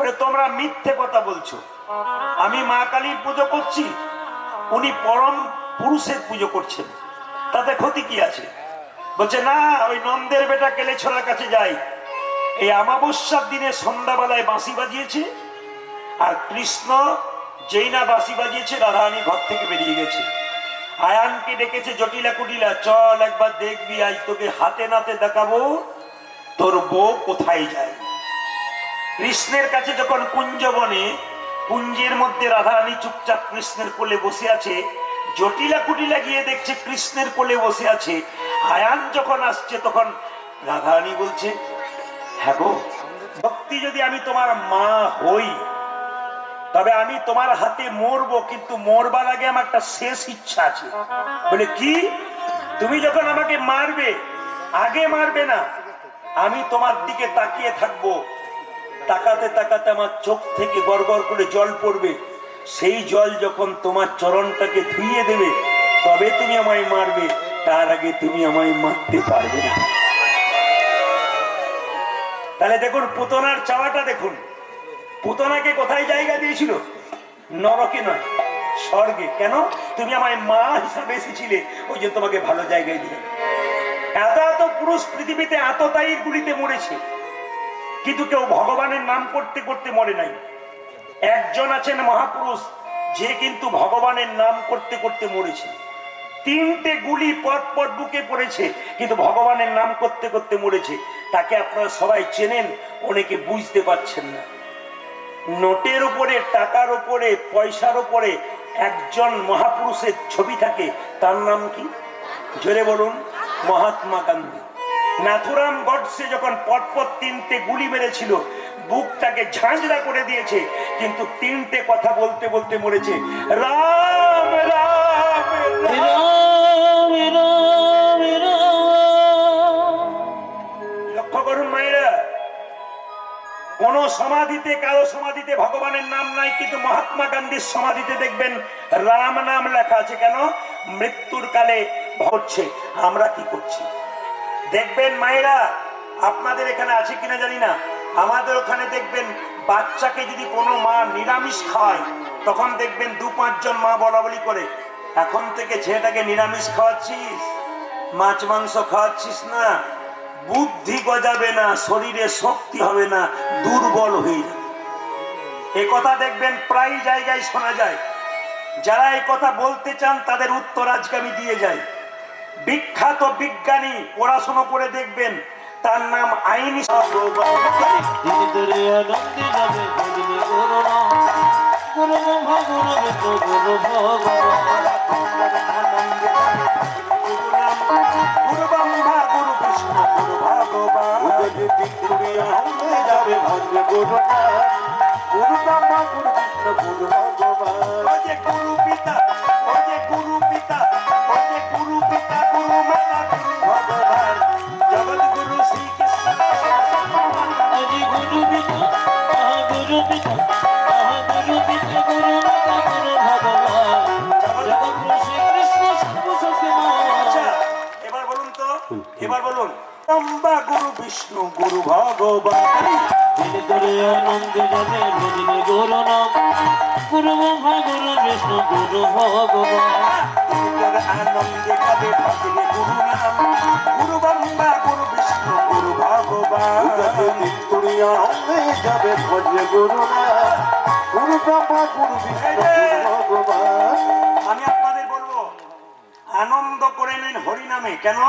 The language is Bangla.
বলে তোমরা মিথ্যে কথা বলছো, আমি মা কালীর পুজো করছি, উনি পরম পুরুষের পুজো করছেন, তাতে ক্ষতি কি আছে? বলছে না, ওই নন্দের বেটা কেলেছড়ার কাছে যাই, এই অমাবস্যার দিনে সন্ধ্যাবেলায় বাঁশি বাজিয়েছে, আর কৃষ্ণ যেই না বাঁশি বাজিয়েছে রাধারানী ঘর থেকে বেরিয়ে গেছে। আয়ানকে ডেকেছে, জটিলা কুটিলা চল একবার দেখবি, আজ তোকে হাতে নাতে দেখাবো তোর বউ কোথায় যায়। কৃষ্ণের কাছে যখন কুঞ্জবনে, কুঞ্জের মধ্যে রাধারানী চুপচাপ কৃষ্ণের কোলে বসে আছে, জটিলা কুটিলা গিয়ে দেখছে কৃষ্ণের কোলে বসে আছে। আয়ান যখন আসছে তখন রাধারানী বলছে, হ্যাঁ গো ভক্তি, যদি আমি তোমার মা হই তবে আমি তোমার হাতে মরবো, কিন্তু মরবার আগে আমার একটা শেষ ইচ্ছা আছে। বলে কি? তুমি যখন আমাকে মারবে, আগে মারবে না, আমি তোমার দিকে তাকিয়ে থাকবো, তাকাতে তাকাতে আমার চোখ থেকে গড়গড় করে জল পড়বে, সেই জল যখন তোমার চরণটাকে ধুইয়ে দেবে তবে তুমি আমায় মারবে, তার আগে তুমি আমায় মারতে পারবে না। তাহলে দেখুন পুতনার চাওয়াটা দেখুন, পুতনাকে কোথায় জায়গা দিয়েছিল? নরকে নয়, স্বর্গে। কেন? তুমি আমায় মা হিসাবে এসেছিলে, ওই জন্য তোমাকে ভালো জায়গায় দিলাম। এত এত পুরুষ পৃথিবীতে আততায়ীর গুলিতে মরেছে, কিন্তু কেউ ভগবানের নাম করতে করতে মরে নাই। একজন আছেন মহাপুরুষ, যে কিন্তু ভগবানের নাম করতে করতে মরেছে। 3টে গুলি পর পর বুকে পড়েছে, কিন্তু ভগবানের নাম করতে করতে মরেছে। তাকে আপনারা সবাই চেনেন, অনেকে বুঝতে পারছেন না। নোটের উপরে, টাকার উপরে, পয়সার উপরে একজন মহাপুরুষের ছবি থাকে, তার নাম কি? জোরে বলুন। মহাত্মা গান্ধী। নাথুরাম গডসে যখন পরপর 3টে গুলি মেরেছিল, বুকটাকে ঝাঁঝরা করে দিয়েছে, কিন্তু 3টে কথা বলতে বলতে মরেছে, রাম রাম রাম রাম। লক্ষ্য করুন মায়েরা, কোন সমাধিতে, কারো সমাধিতে ভগবানের নাম নাই, কিন্তু মহাত্মা গান্ধীর সমাধিতে দেখবেন রাম নাম লেখা আছে। কেন? মৃত্যুর কালে হচ্ছে। আমরা কি করছি দেখবেন মায়েরা, আপনাদের এখানে আছে কিনা জানি না, আমাদের ওখানে দেখবেন বাচ্চাকে যদি কোনো মা নিরামিষ খাওয়ায়, তখন দেখবেন 2-5 জন মা বলা বলি করে, এখন থেকে ছেলেটাকে নিরামিষ খাওয়াচ্ছিস, মাছ মাংস খাওয়াচ্ছিস না, বুদ্ধি গজাবে না, শরীরে শক্তি হবে না, দুর্বল হয়ে যাবে। এ কথা দেখবেন প্রায় জায়গায় শোনা যায়। যারা এই কথা বলতে চান তাদের উত্তর আজকে আমি দিয়ে যাই। বিখ্যাত বিজ্ঞানী, পড়াশোনা করে দেখবেন, তার নাম আইনস্টাইন। এবার বলুন, গুরু বিষ্ণু গুরু ভগবান, আনন্দে যাবে ভজনে গুরু নাম, গুরু ব্রহ্মা গুরু বিষ্ণু গুরু ভগবান, আনন্দে যাবে ভজনে গুরু নাম, গুরু ব্রহ্মা গুরু বিষ্ণু গুরু ভগবান, যাবে ভজনে গুরু নাম, গুরু ব্রহ্মা গুরু বিষ্ণু গুরু ভগবান। আমি আপনাদের বলবো, আনন্দ করে নিন হরিনামে। কেন?